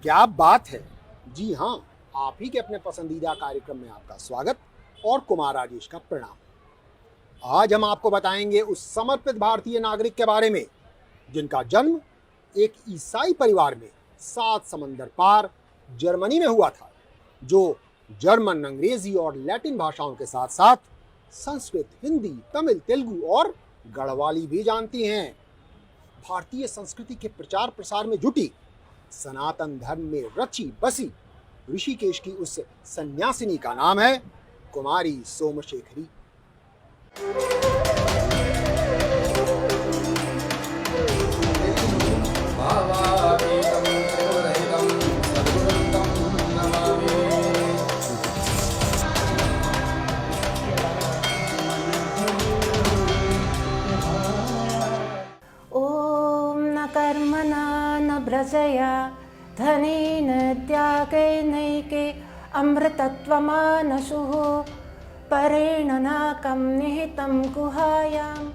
क्या बात है। जी हाँ, आप ही के अपने पसंदीदा कार्यक्रम में आपका स्वागत और कुमार राजेश का प्रणाम। आज हम आपको बताएंगे उस समर्पित भारतीय नागरिक के बारे में जिनका जन्म एक ईसाई परिवार में 7 समंदर पार जर्मनी में हुआ था, जो जर्मन, अंग्रेजी और लैटिन भाषाओं के साथ साथ संस्कृत, हिंदी, तमिल, तेलुगु और गढ़वाली भी जानती हैं। भारतीय संस्कृति के प्रचार प्रसार में जुटी, सनातन धर्म में रची बसी ऋषिकेश की उस सन्यासिनी का नाम है कुमारी सोमशेखरी। ओम न कर्मणा न व्रजया धनेन त्यागैनैके अमृतत्वमानशुः परेण नाकं निहितं गुहायाम्।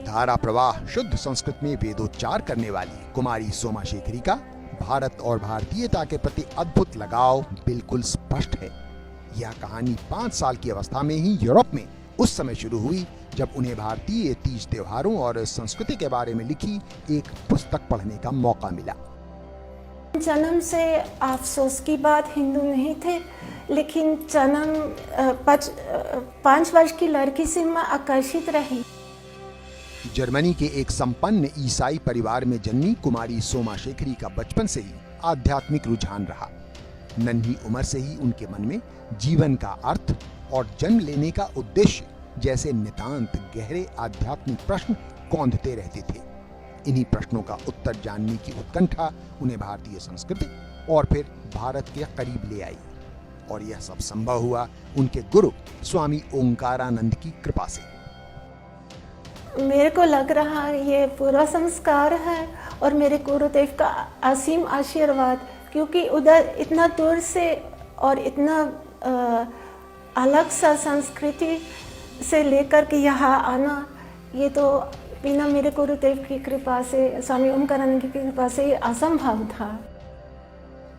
धारा प्रवाह शुद्ध संस्कृत में वेदोच्चार करने वाली कुमारी सोमाशेखरी का भारत और भारतीयता के प्रति अद्भुत लगाव बिल्कुल स्पष्ट है। यह कहानी 5 साल की अवस्था में ही यूरोप में उस समय शुरू हुई जब उन्हें भारतीय तीज त्योहारों और संस्कृति के बारे में लिखी एक पुस्तक पढ़ने का मौका मिला। जन्म से अफसोस की बात हिंदू नहीं थे, लेकिन जन्म 5 वर्ष की लड़की से मैं आकर्षित रही। जर्मनी के एक संपन्न ईसाई परिवार में जन्मी कुमारी सोमाशेखरी का बचपन से ही आध्यात्मिक रुझान रहा। नन्ही उम्र से ही उनके मन में जीवन का अर्थ और जन्म लेने का उद्देश्य जैसे नितांत गहरे आध्यात्मिक प्रश्न कौंधते रहते थे। इन्हीं प्रश्नों का उत्तर जानने की उत्कंठा उन्हें भारतीय संस्कृति और फिर भारत के करीब ले आई, और यह सब संभव हुआ उनके गुरु स्वामी ओंकारानंद की कृपा से। मेरे को लग रहा है ये पूरा संस्कार है और मेरे गुरुदेव का असीम आशीर्वाद, क्योंकि उधर इतना दूर से और इतना अलग सा संस्कृति से लेकर के यहाँ आना, ये तो बिना मेरे गुरुदेव की कृपा से, स्वामी ओंकारानंद की कृपा से असंभव था।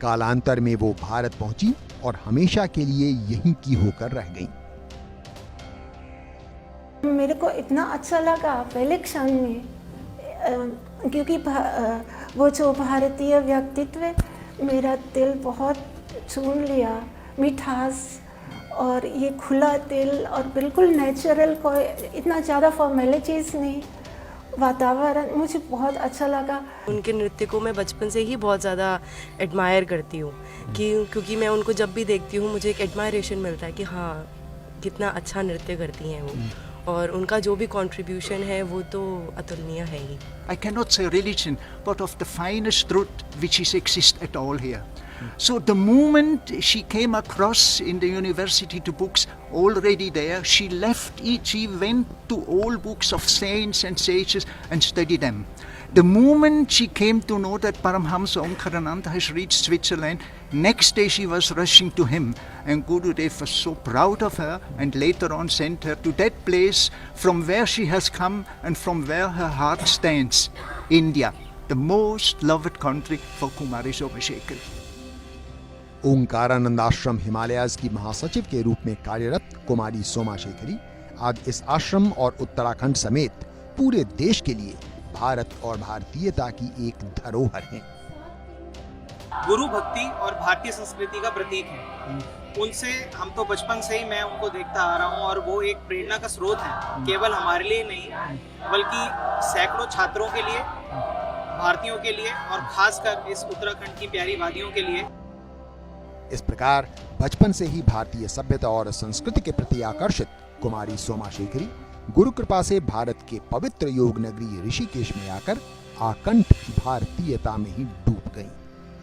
कालांतर में वो भारत पहुंची और हमेशा के लिए यहीं की होकर रह गईं। मेरे को इतना अच्छा लगा पहले क्षण में, क्योंकि वो जो भारतीय व्यक्तित्व मेरा दिल बहुत छून लिया। मिठास और ये खुला दिल और बिल्कुल नेचुरल, कोई इतना ज़्यादा फॉर्मेलिटीज़ नहीं, वातावरण मुझे बहुत अच्छा लगा। उनके नृत्य को मैं बचपन से ही बहुत ज़्यादा एडमायर करती हूँ क्योंकि मैं उनको जब भी देखती हूँ मुझे एक एडमायरेशन मिलता है कि हाँ, कितना अच्छा नृत्य करती हैं वो, और उनका जो भी कंट्रीब्यूशन है वो तो अतुलनीय है ही। I cannot say religion, but of the finest truth which is exist at all here. So the moment she came across in the university to books already there, she went to all books of saints and sages and studied them. The moment she came to know that Paramhamsa Omkarananda has reached Switzerland, next day she was rushing to him, and Gurudev was so proud of her and later on sent her to that place from where she has come and from where her heart stands, India, the most loved country for Kumari Somashekari. Omkaranand आश्रम हिमालयाज की महासचिव के रूप में कार्यरत कुमारी सोमाशेखरी आज इस आश्रम और उत्तराखंड समेत पूरे देश के लिए भारत और भारतीयता की एक धरोहर हैं। गुरु भक्ति और भारतीय संस्कृति का प्रतीक है। उनसे हम तो बचपन से ही मैं उनको देखता आ रहा हूँ, और वो एक प्रेरणा का स्रोत है, केवल हमारे लिए नहीं बल्कि सैकड़ों छात्रों के लिए, भारतीयों के लिए और खासकर इस उत्तराखंड की प्यारी वादियों के लिए। इस प्रकार बचपन से ही भारतीय सभ्यता और संस्कृति के प्रति आकर्षित कुमारी सोमाशेखरी गुरु कृपा से भारत के पवित्र योग नगरी ऋषिकेश में आकर आकंठ भारतीयता में ही डूब गईं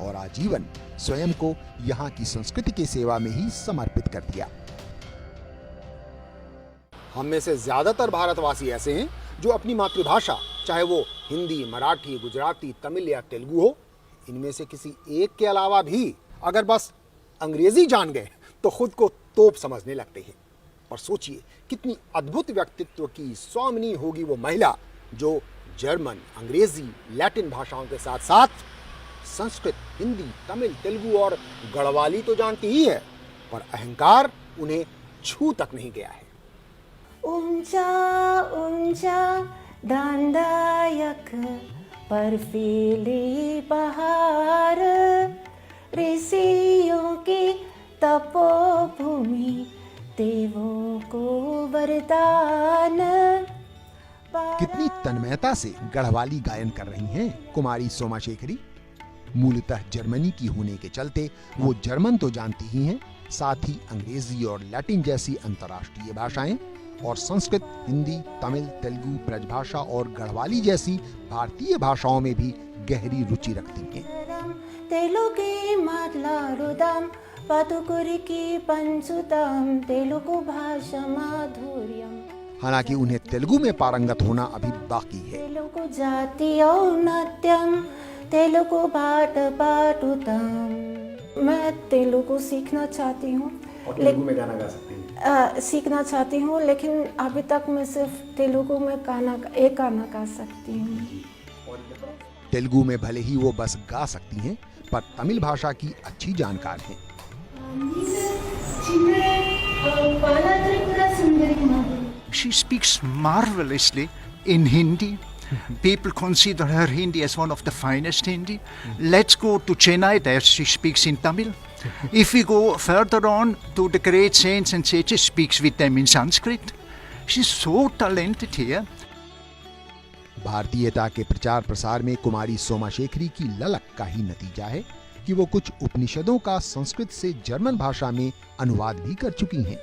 और आजीवन स्वयं को यहाँ की संस्कृति की सेवा में ही समर्पित कर दिया। हम में से ज्यादातर भारतवासी ऐसे हैं जो अपनी मातृभाषा, चाहे वो हिंदी, मराठी, गुजराती, तमिल या तेलुगु हो, इनमें से किसी एक के अलावा भी अगर बस अंग्रेजी जान गए तो खुद को तोप समझने लगते हैं। और सोचिए कितनी अद्भुत व्यक्तित्व की स्वामिनी होगी वो महिला जो जर्मन, अंग्रेजी, लैटिन भाषाओं के साथ साथ संस्कृत, हिंदी, तमिल, तेलुगु और गढ़वाली तो जानती ही है, पर अहंकार उन्हें छू तक नहीं गया है। ऊंचा ऊंचा दांडायक बर्फीली पहाड़, ऋषियों की तपोभूमि, देवों को वरदान। कितनी तन्मयता से गढ़वाली गायन कर रही हैं कुमारी सोमाशेखरी। मूलतः जर्मनी की होने के चलते वो जर्मन तो जानती ही हैं, साथ ही अंग्रेजी और लैटिन जैसी अंतर्राष्ट्रीय भाषाएं और संस्कृत, हिंदी, तमिल, तेलुगु, ब्रजभाषा और गढ़वाली जैसी भारतीय भाषाओं में भी गहरी रुचि रखती हैं। तेलुगु मातलाडुदाम पातुकुरिकी पंचुताम, तेलुगु भाषा माधुर्यम। हालांकि उन्हें तेलुगु में पारंगत होना अभी बाकी है। तेलुगु जातीय नाट्यम, तेलुगु पाठ पाठुतम। मैं तेलुगु सीखना चाहती हूँ, तेलुगु में गाना गा सकती हैं? सीखना चाहती हूँ, लेकिन अभी तक मैं सिर्फ तेलुगु में एक गाना गा सकती हूँ। तेलुगु में भले ही वो बस गा सकती हैं, पर तमिल भाषा की अच्छी जानकार हैं। She speaks marvelously in Hindi. People consider her Hindi as one of the finest Hindi. Let's go to Chennai, there she speaks in Tamil. If we go further on to the great saints and sages, she speaks with them in Sanskrit. She's so talented here. भारतीयता के प्रचार प्रसार में कुमारी सोमाशेखरी की ललक का ही नतीजा है कि वो कुछ उपनिषदों का संस्कृत से जर्मन भाषा में अनुवाद भी कर चुकी हैं।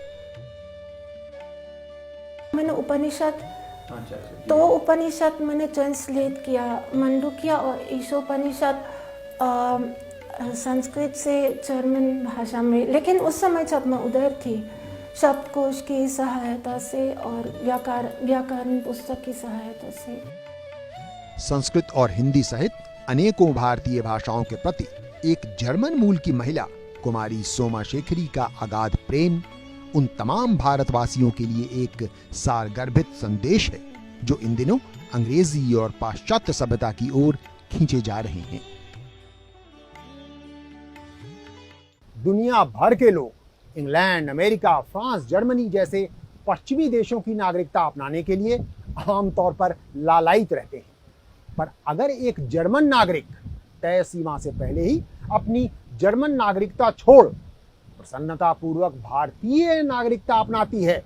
मैंने उपनिषद उपनिषद मैंने ट्रांसलेट किया, मंडूक्य और ईशोपनिषद संस्कृत से जर्मन भाषा में। लेकिन उस समय जब मैं उधर थी, शब्दकोश की सहायता से और व्याकरण पुस्तक की सहायता से। संस्कृत और हिंदी सहित अनेकों भारतीय भाषाओं के प्रति एक जर्मन मूल की महिला कुमारी सोमाशेखरी का अगाध प्रेम उन तमाम भारतवासियों के लिए एक सारगर्भित संदेश है जो इन दिनों अंग्रेजी और पाश्चात्य सभ्यता की ओर खींचे जा रहे हैं। दुनिया भर के लोग इंग्लैंड, अमेरिका, फ्रांस, जर्मनी जैसे पश्चिमी देशों की नागरिकता अपनाने के लिए आमतौर पर लालायित रहते हैं, पर अगर एक जर्मन नागरिक तय सीमा से पहले ही अपनी जर्मन नागरिकता छोड़ प्रसन्नता पूर्वक भारतीय नागरिकता अपनाती है,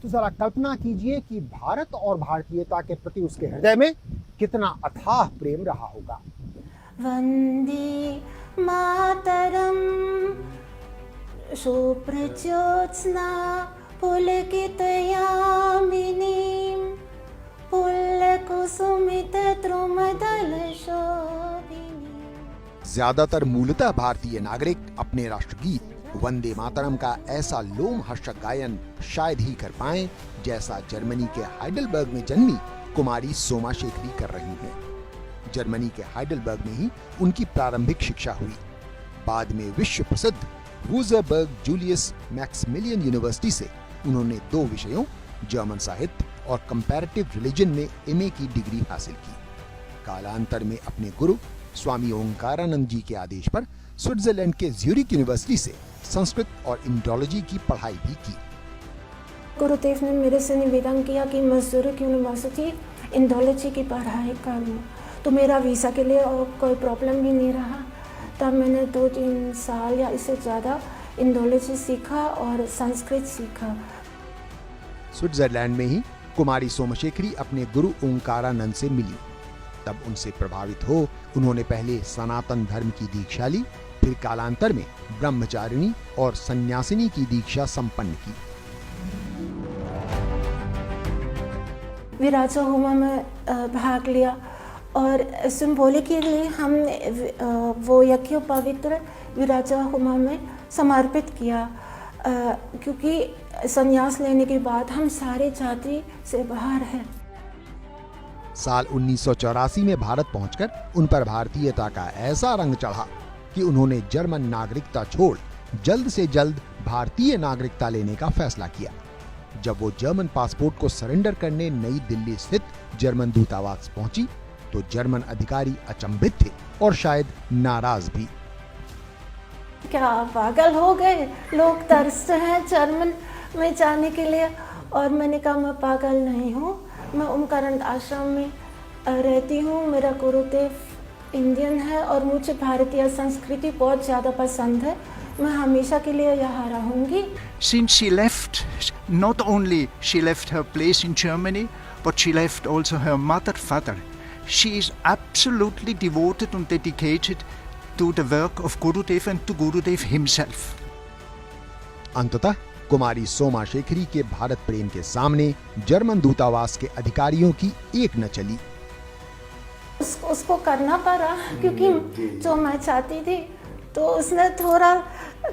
तो जरा कल्पना कीजिए कि भारत और भारतीयता के प्रति उसके हृदय में कितना अथाह प्रेम रहा होगा। वंदे मातरम शुभ्रज्योत्स्ना पुलकितयामिनीं ज्यादातर मूलतः भारतीय नागरिक अपने राष्ट्रगीत वंदे मातरम का ऐसा लोमहर्षक गायन शायद ही कर पाएं जैसा जर्मनी के हाइडेलबर्ग में जन्मी कुमारी सोमाशेखरी कर रही हैं। जर्मनी के हाइडेलबर्ग में ही उनकी प्रारंभिक शिक्षा हुई। बाद में विश्व प्रसिद्ध वुजरबर्ग जूलियस मैक्सिमिलियन यूनिवर्सिटी से उन्होंने 2 विषयों जर्मन साहित्य और कंपैरेटिव रिलीजन में एमए की डिग्री हासिल की। कालांतर में अपने गुरु स्वामी ओंकारानंद जी के आदेश पर स्विट्जरलैंड के ज्यूरिक यूनिवर्सिटी से संस्कृत और इंडोलॉजी की पढ़ाई भी की। गुरुदेव ने मेरे से निवेदन किया कि मैं ज्यूरिक यूनिवर्सिटी इंडोलॉजी की पढ़ाई करूं, तो मेरा वीज़ा के लिए कोई प्रॉब्लम भी नहीं रहा। तब मैंने 2-3 साल या इससे ज़्यादा इंडोलॉजी सीखा और संस्कृत सीखा। स्विट्जरलैंड में ही कुमारी सोमाशेखरी अपने गुरु ओंकारानंद से मिली। तब उनसे प्रभावित हो उन्होंने पहले सनातन धर्म की दीक्षा ली, फिर कालांतर में ब्रह्मचारिणी और सन्यासिनी की दीक्षा संपन्न की। विराजा होमा में भाग लिया और सिंबॉलिक के लिए हमने वो यज्ञ पवित्र विराजा होमा में समर्पित किया, क्योंकि संन्यास लेने के बाद हम सारे जाति से बाहर हैं। साल 1984 में भारत पहुंचकर उन पर भारतीयता का ऐसा रंग चढ़ा कि उन्होंने जर्मन नागरिकता छोड़ जल्द से जल्द भारतीय नागरिकता लेने का फैसला किया। जब वो जर्मन पासपोर्ट को सरेंडर करने नई दिल्ली स्थित जर्मन दूतावास पहुंची तो जर्मन अधिकारी अचंभित थे और शायद नाराज भी। क्या आप पागल हो गए? लोग तरसते हैं जर्मन में जाने के लिए। और मैंने कहा मैं पागल नहीं हूँ, मैं ओमकारानंद आश्रम में रहती हूँ, मेरा गुरुदेव इंडियन है और मुझे भारतीय संस्कृति बहुत ज़्यादा पसंद है, मैं हमेशा के लिए यहाँ रहूँगी। Since she left, not only she left her place in Germany, but she left also her mother, father. She is absolutely devoted and dedicated to the work of Gurudev and to Gurudev himself. अंततः कुमारी सोमा शेखरी के भारत प्रेम के सामने German दूतावास के अधिकारियों की एक न चली। उसको करना पड़ा क्योंकि जो मैं चाहती थी, तो उसने थोड़ा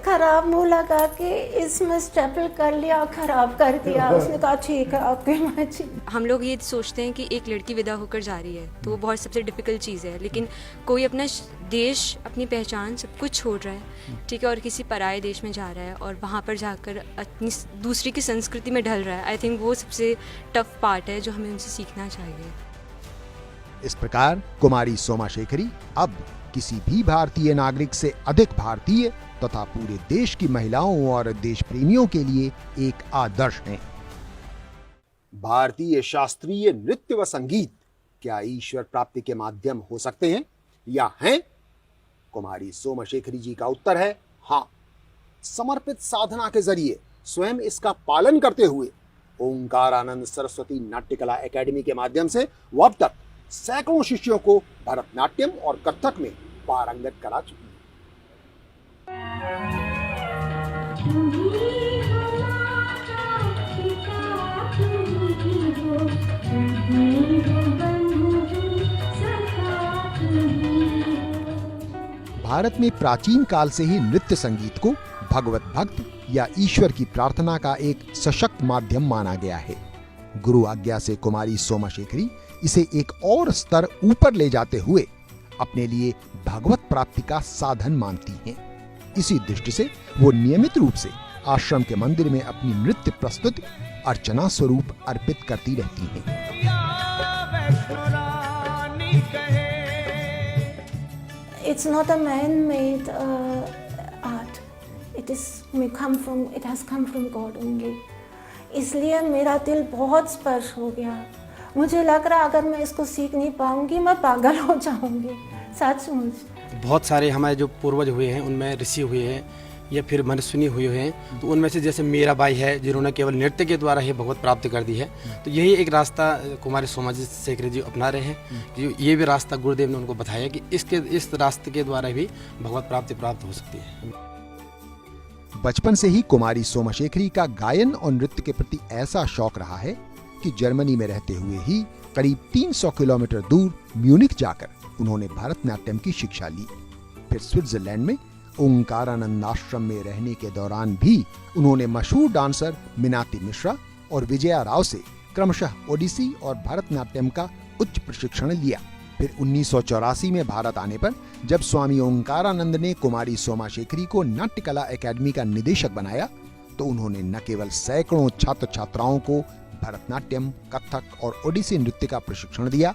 खराब मुंह लगा के इसमें स्टेपल कर लिया, खराब कर दिया। उसने कहा ठीक है आपकी मर्जी। हम लोग ये सोचते हैं कि एक लड़की विदा होकर जा रही है तो वो बहुत सबसे डिफ़िकल्ट चीज़ है, लेकिन कोई अपना देश, अपनी पहचान सब कुछ छोड़ रहा है, ठीक है, और किसी पराये देश में जा रहा है और वहाँ पर जाकर अपनी दूसरी की संस्कृति में ढल रहा है। आई थिंक वो सबसे टफ पार्ट है जो हमें उनसे सीखना चाहिए। इस प्रकार कुमारी सोमा शेखरी अब किसी भी भारतीय नागरिक से अधिक भारतीय तथा पूरे देश की महिलाओं और देश प्रेमियों के लिए एक आदर्श हैं। भारतीय शास्त्रीय नृत्य व संगीत क्या ईश्वर प्राप्ति के माध्यम हो सकते हैं या हैं? कुमारी सोमा शेखरी जी का उत्तर है हाँ। समर्पित साधना के जरिए स्वयं इसका पालन करते हुए ओंकारानंद सरस्वती नाट्यकला एकेडमी के माध्यम से वो अब तक सैकड़ों शिष्यों को भरतनाट्यम और कथक में पारंगत करा चुकी है। भारत में प्राचीन काल से ही नृत्य संगीत को भगवत भक्त या ईश्वर की प्रार्थना का एक सशक्त माध्यम माना गया है। गुरु आज्ञा से कुमारी सोमा शेखरी इसे एक और स्तर ऊपर ले जाते हुए अपने लिए भगवत प्राप्ति का साधन मानती हैं। इसी दृष्टि से वो नियमित रूप से आश्रम के मंदिर में अपनी नृत्य प्रस्तुति अर्चना स्वरूप अर्पित करती रहती हैं। It's not a man-made art. It has come from God only. इसलिए मेरा दिल बहुत स्पर्श हो गया। मुझे लग रहा अगर मैं इसको सीख नहीं पाऊंगी मैं पागल हो जाऊंगी, सचमुच। बहुत सारे हमारे जो पूर्वज हुए हैं उनमें ऋषि हुए हैं या फिर मनुष्यनी हुए हैं, तो उनमें से जैसे मेरा भाई है जिन्होंने केवल नृत्य के द्वारा ही भगवत प्राप्ति कर दी है, तो यही एक रास्ता कुमारी सोमा शेखरी जी अपना रहे हैं। ये भी रास्ता गुरुदेव ने उनको बताया कि इस रास्ते के द्वारा भी भगवत प्राप्ति प्राप्त हो सकती है। बचपन से ही कुमारी सोमा शेखरी का गायन और नृत्य के प्रति ऐसा शौक रहा है कि जर्मनी में रहते हुए ही करीब 300 किलोमीटर दूर म्यूनिख जाकर उन्होंने भरतनाट्यम की शिक्षा ली। फिर स्विट्जरलैंड में ओंकारानंद आश्रम में रहने के दौरान भी उन्होंने मशहूर डांसर मीनाती मिश्रा और विजया राव से क्रमशः ओडिसी और भरतनाट्यम का उच्च प्रशिक्षण लिया। फिर 1984 में भारत आने पर जब स्वामी ओंकारानंद ने कुमारी सोमा शेखरी को नाट्यकला एकेडमी का निदेशक बनाया, तो उन्होंने न केवल सैकड़ों छात्र छात्राओं को भरतनाट्यम, कथक और ओडिसी नृत्य का प्रशिक्षण दिया,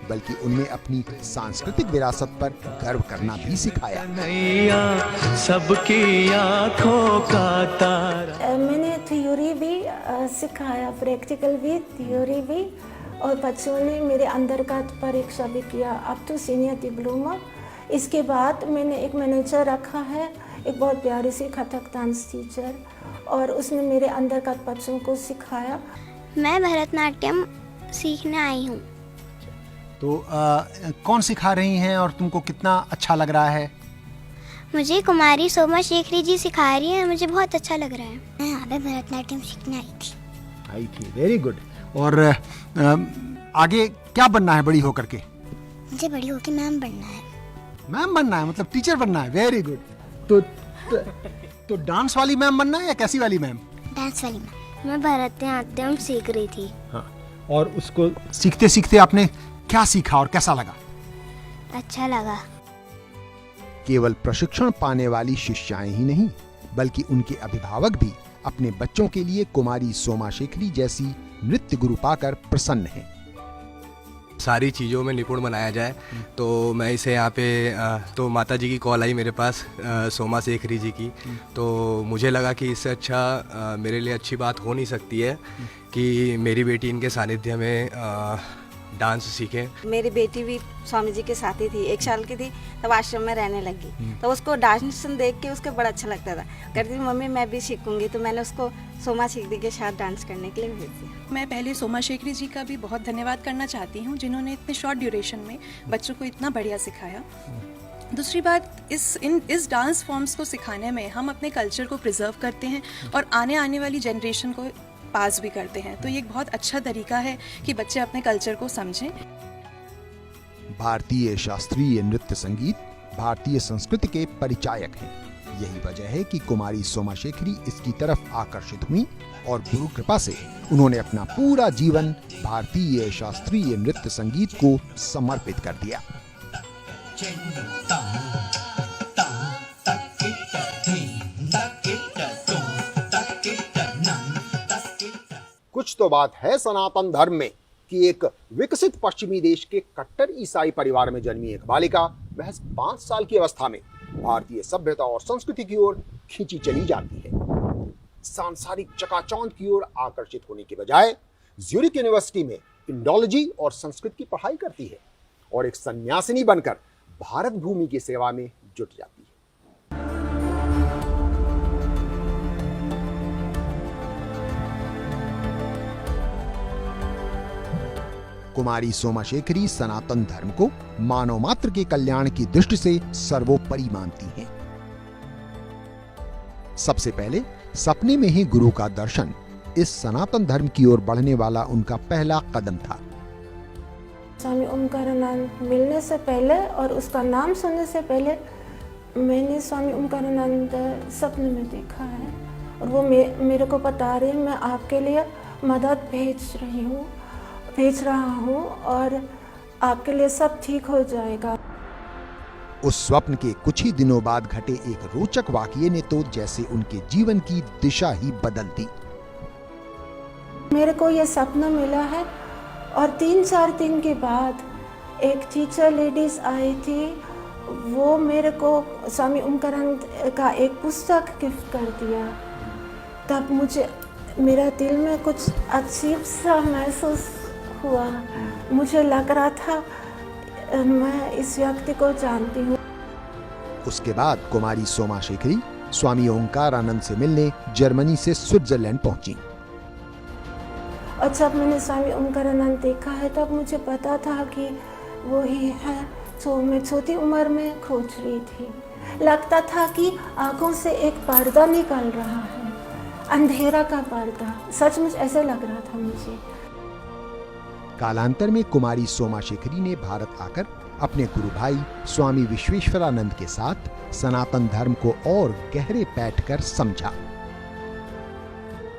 बल्कि उनमें अपनी सांस्कृतिक विरासत पर गर्व करना भी सिखाया। सबकी आंखों का तारा। मैंने थ्योरी भी सिखाया, प्रैक्टिकल भी, थ्योरी भी, और बच्चों ने मेरे अंदर का परीक्षा भी किया अप टू सीनियर डिप्लोमा। इसके बाद मैंने एक मैनेजर रखा है, एक बहुत प्यारी सी कथक डांस टीचर, और उसने मेरे अंदर का बच्चों को सिखाया। मैं भरतनाट्यम सीखने आई हूँ। तो कौन सिखा रही हैं और तुमको कितना अच्छा लग रहा है? मुझे कुमारी सोमा शेखरी जी सिखा रही हैं, मुझे बहुत अच्छा लग रहा है। मैं यहाँ पे भरतनाट्यम सीखने आई थी। Very good. और आगे क्या बनना है बड़ी होकर के? मुझे बड़ी होकर मैम बनना है। मैम बनना है, मतलब टीचर बनना है। Very good. तो डांस वाली मैम बनना है या कैसी वाली मैम? डांस वाली मैम। मैं भरतनाट्यम सीख रही थी। हाँ। और उसको सीखते सीखते आपने क्या सीखा और कैसा लगा? अच्छा लगा। केवल प्रशिक्षण पाने वाली शिष्याएं ही नहीं, बल्कि उनके अभिभावक भी अपने बच्चों के लिए कुमारी सोमा शेखरी जैसी नृत्य गुरु पाकर प्रसन्न हैं। सारी चीज़ों में निपुण बनाया जाए। तो मैं इसे यहाँ पे तो माता जी की कॉल आई मेरे पास सोमा शेखरी जी की, तो मुझे लगा कि इससे अच्छा मेरे लिए अच्छी बात हो नहीं सकती है कि मेरी बेटी इनके सानिध्य में डांस सीखे। मेरी बेटी भी स्वामी जी के साथ ही थी, 1 साल की थी तब आश्रम में रहने लगी, तो उसको डांस देख के उसको बड़ा अच्छा लगता था। कहती थी मम्मी मैं भी सीखूंगी, तो मैंने उसको सोमा शेखरी के साथ डांस करने के लिए भेज दिया। मैं पहले सोमा शेखरी जी का भी बहुत धन्यवाद करना चाहती हूँ, जिन्होंने इतने शॉर्ट ड्यूरेशन में बच्चों को इतना बढ़िया सिखाया। दूसरी बात, इस डांस फॉर्म्स को सिखाने में हम अपने कल्चर को प्रिजर्व करते हैं और आने वाली जनरेशन को पास भी करते हैं, तो ये एक बहुत अच्छा तरीका है कि बच्चे अपने कल्चर को समझें। भारतीय शास्त्रीय नृत्य संगीत भारतीय संस्कृति के परिचायक हैं। यही वजह है कि कुमारी सोमा शेखरी इसकी तरफ आकर्षित हुई और गुरु कृपा से उन्होंने अपना पूरा जीवन भारतीय शास्त्रीय नृत्य संगीत को समर्पित कर दिया। कुछ तो बात है सनातन धर्म में कि एक विकसित पश्चिमी देश के कट्टर ईसाई परिवार में जन्मी एक बालिका महज 5 साल की अवस्था में भारतीय सभ्यता और संस्कृति की ओर खींची चली जाती है। सांसारिक चकाचौंध की ओर आकर्षित होने के बजाय ज्यूरिख यूनिवर्सिटी में इंडोलॉजी और संस्कृत की पढ़ाई करती है और एक सन्यासिनी बनकर भारत भूमि की सेवा में जुट जाती है। कुमारी सोमा शेखरी सनातन धर्म को मानव मात्र के कल्याण की दृष्टि से सर्वोपरि मानती हैं। सबसे पहले सपने में ही गुरु का दर्शन इस सनातन धर्म की ओर बढ़ने वाला उनका पहला कदम था। स्वामी ओमकारानंद मिलने से पहले और उसका नाम सुनने से पहले मैंने स्वामी ओमकारानंद सपने में देखा है और वो मेरे को बता रहे मैं आपके लिए मदद भेज रहा हूँ और आपके लिए सब ठीक हो जाएगा। उस स्वप्न के कुछ ही दिनों बाद घटे एक रोचक वाकये ने तो जैसे उनके जीवन की दिशा ही बदल दी। मेरे को ये सपना मिला है और 3-4 दिन के बाद एक टीचर लेडीज आई थी, वो मेरे को स्वामी ओमकारानंद का एक पुस्तक गिफ्ट कर दिया। तब मेरा दिल में कुछ अजीब सा महसूस हुआ। मुझे लग रहा था मैं इस व्यक्ति को जानती हूँ। उसके बाद कुमारी सोमा शेखरी स्वामी ओंकारानंद से मिलने जर्मनी से स्विट्जरलैंड पहुंची। और जब मैंने स्वामी ओमकारानंद देखा है तब मुझे पता था कि वो ही है जो मैं छोटी उम्र में खोज रही थी। लगता था कि आंखों से एक पर्दा निकल रहा है, अंधेरा का पर्दा। सचमुच ऐसे लग रहा था मुझे। कालांतर में कुमारी सोमा शेखरी ने भारत आकर अपने गुरु भाई स्वामी विश्वेश्वरानंद के साथ सनातन धर्म को और गहरे बैठकर समझा।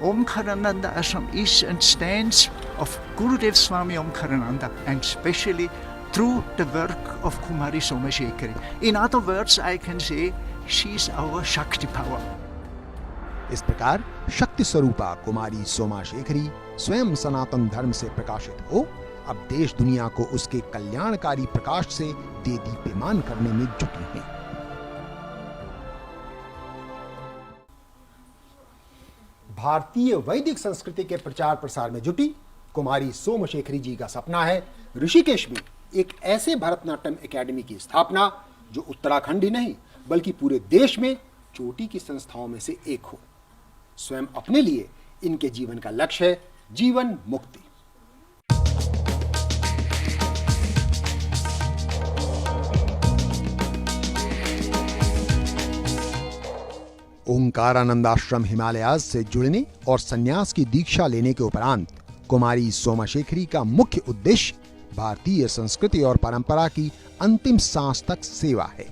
Omkarananda Ashram is and stands of Gurudev Swami Omkarananda, and especially through the work of Kumari Soma Shekhari. In other words, I can say she is our Shakti power. इस प्रकार शक्ति स्वरूपा कुमारी सोमा शेखरी स्वयं सनातन धर्म से प्रकाशित हो अब देश दुनिया को उसके कल्याणकारी प्रकाश से देदीप्यमान करने में जुटी हैं। भारतीय वैदिक संस्कृति के प्रचार प्रसार में जुटी कुमारी सोमा शेखरी जी का सपना है ऋषिकेश में एक ऐसे भरतनाट्यम एकेडमी की स्थापना जो उत्तराखंड ही नहीं बल्कि पूरे देश में चोटी की संस्थाओं में से एक हो। स्वयं अपने लिए इनके जीवन का लक्ष्य है जीवन मुक्ति। ओंकारानंद आश्रम हिमालयाज से जुड़ने और संन्यास की दीक्षा लेने के उपरांत कुमारी सोमा शेखरी का मुख्य उद्देश्य भारतीय संस्कृति और परंपरा की अंतिम सांस तक सेवा है।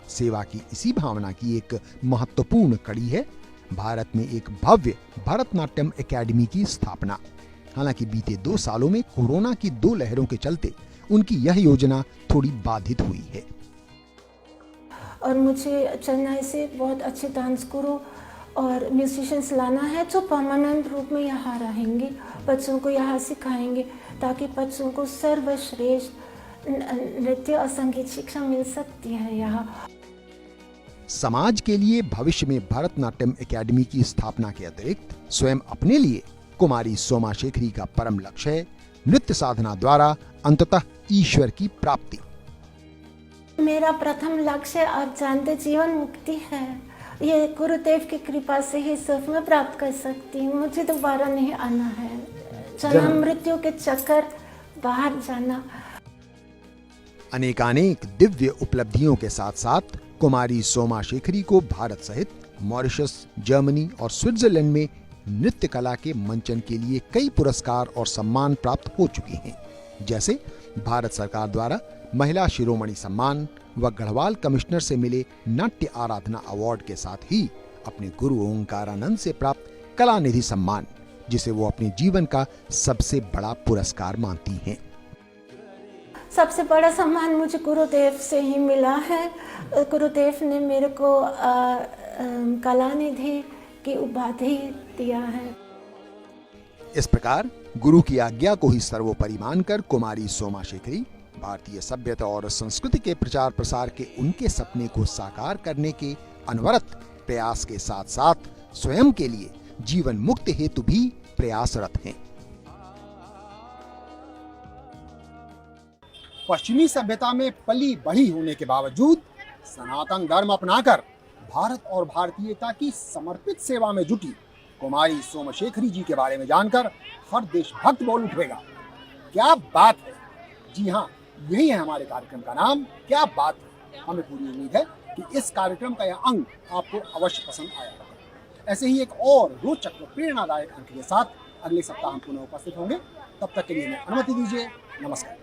सेवा की इसी भावना की एक महत्वपूर्ण कड़ी है भारत में एक भव्य भरतनाट्यम एकेडमी की स्थापना। हालांकि बीते 2 सालों में कोरोना की 2 लहरों के चलते उनकी यह योजना थोड़ी बाधित हुई है। और मुझे चेन्नई से बहुत अच्छे डांस गुरु और म्यूजिशियंस लाना है जो परमानेंट रूप में यहाँ रहेंगे, बच्चों को यहाँ सिखाएंगे ताकि बच्चों को सर्वश्रेष्ठ नृत्य और संगीत शिक्षा मिल सकती है यहाँ। समाज के लिए भविष्य में भरतनाट्यम एकेडमी की स्थापना के अतिरिक्त स्वयं अपने लिए कुमारी सोमा शेखरी का परम लक्ष्य है नृत्य साधना द्वारा अंततः ईश्वर की प्राप्ति। मेरा प्रथम लक्ष्य आप जानते जीवन मुक्ति है। ये गुरुदेव की कृपा से ही सिर्फ मैं प्राप्त कर सकती हूँ। मुझे दोबारा नहीं आना है, जन्म मृत्यु के चक्कर बाहर जाना। अनेकानेक दिव्य उपलब्धियों के साथ साथ कुमारी सोमा शेखरी को भारत सहित मॉरिशस, जर्मनी और स्विट्जरलैंड में नृत्य कला के मंचन के लिए कई पुरस्कार और सम्मान प्राप्त हो चुके हैं, जैसे भारत सरकार द्वारा महिला शिरोमणि सम्मान व गढ़वाल कमिश्नर से मिले नाट्य आराधना अवार्ड के साथ ही अपने गुरु ओंकारानंद से प्राप्त कलानिधि सम्मान, जिसे वो अपने जीवन का सबसे बड़ा पुरस्कार मानती हैं। सबसे बड़ा सम्मान मुझे गुरुदेव से ही मिला है। गुरुदेव ने मेरे को कलानिधि की उपाधि दिया है। इस प्रकार गुरु की आज्ञा को ही सर्वोपरि मानकर कुमारी सोमा शेखरी भारतीय सभ्यता और संस्कृति के प्रचार प्रसार के उनके सपने को साकार करने के अनवरत प्रयास के साथ साथ स्वयं के लिए जीवन मुक्ति हेतु भी प्रयासरत हैं। पश्चिमी सभ्यता में पली बढ़ी होने के बावजूद सनातन धर्म अपनाकर भारत और भारतीयता की समर्पित सेवा में जुटी कुमारी सोमा शेखरी जी के बारे में जानकर हर देशभक्त बोल उठेगा, क्या बात है। जी हाँ, यही है हमारे कार्यक्रम का नाम, क्या बात है। हमें पूरी उम्मीद है कि इस कार्यक्रम का यह अंग आपको अवश्य पसंद आया होगा। ऐसे ही एक और रोचक व प्रेरणादायक अंक के साथ अगले सप्ताह हम पुनः उपस्थित होंगे। तब तक के लिए हमें अनुमति दीजिए। नमस्कार।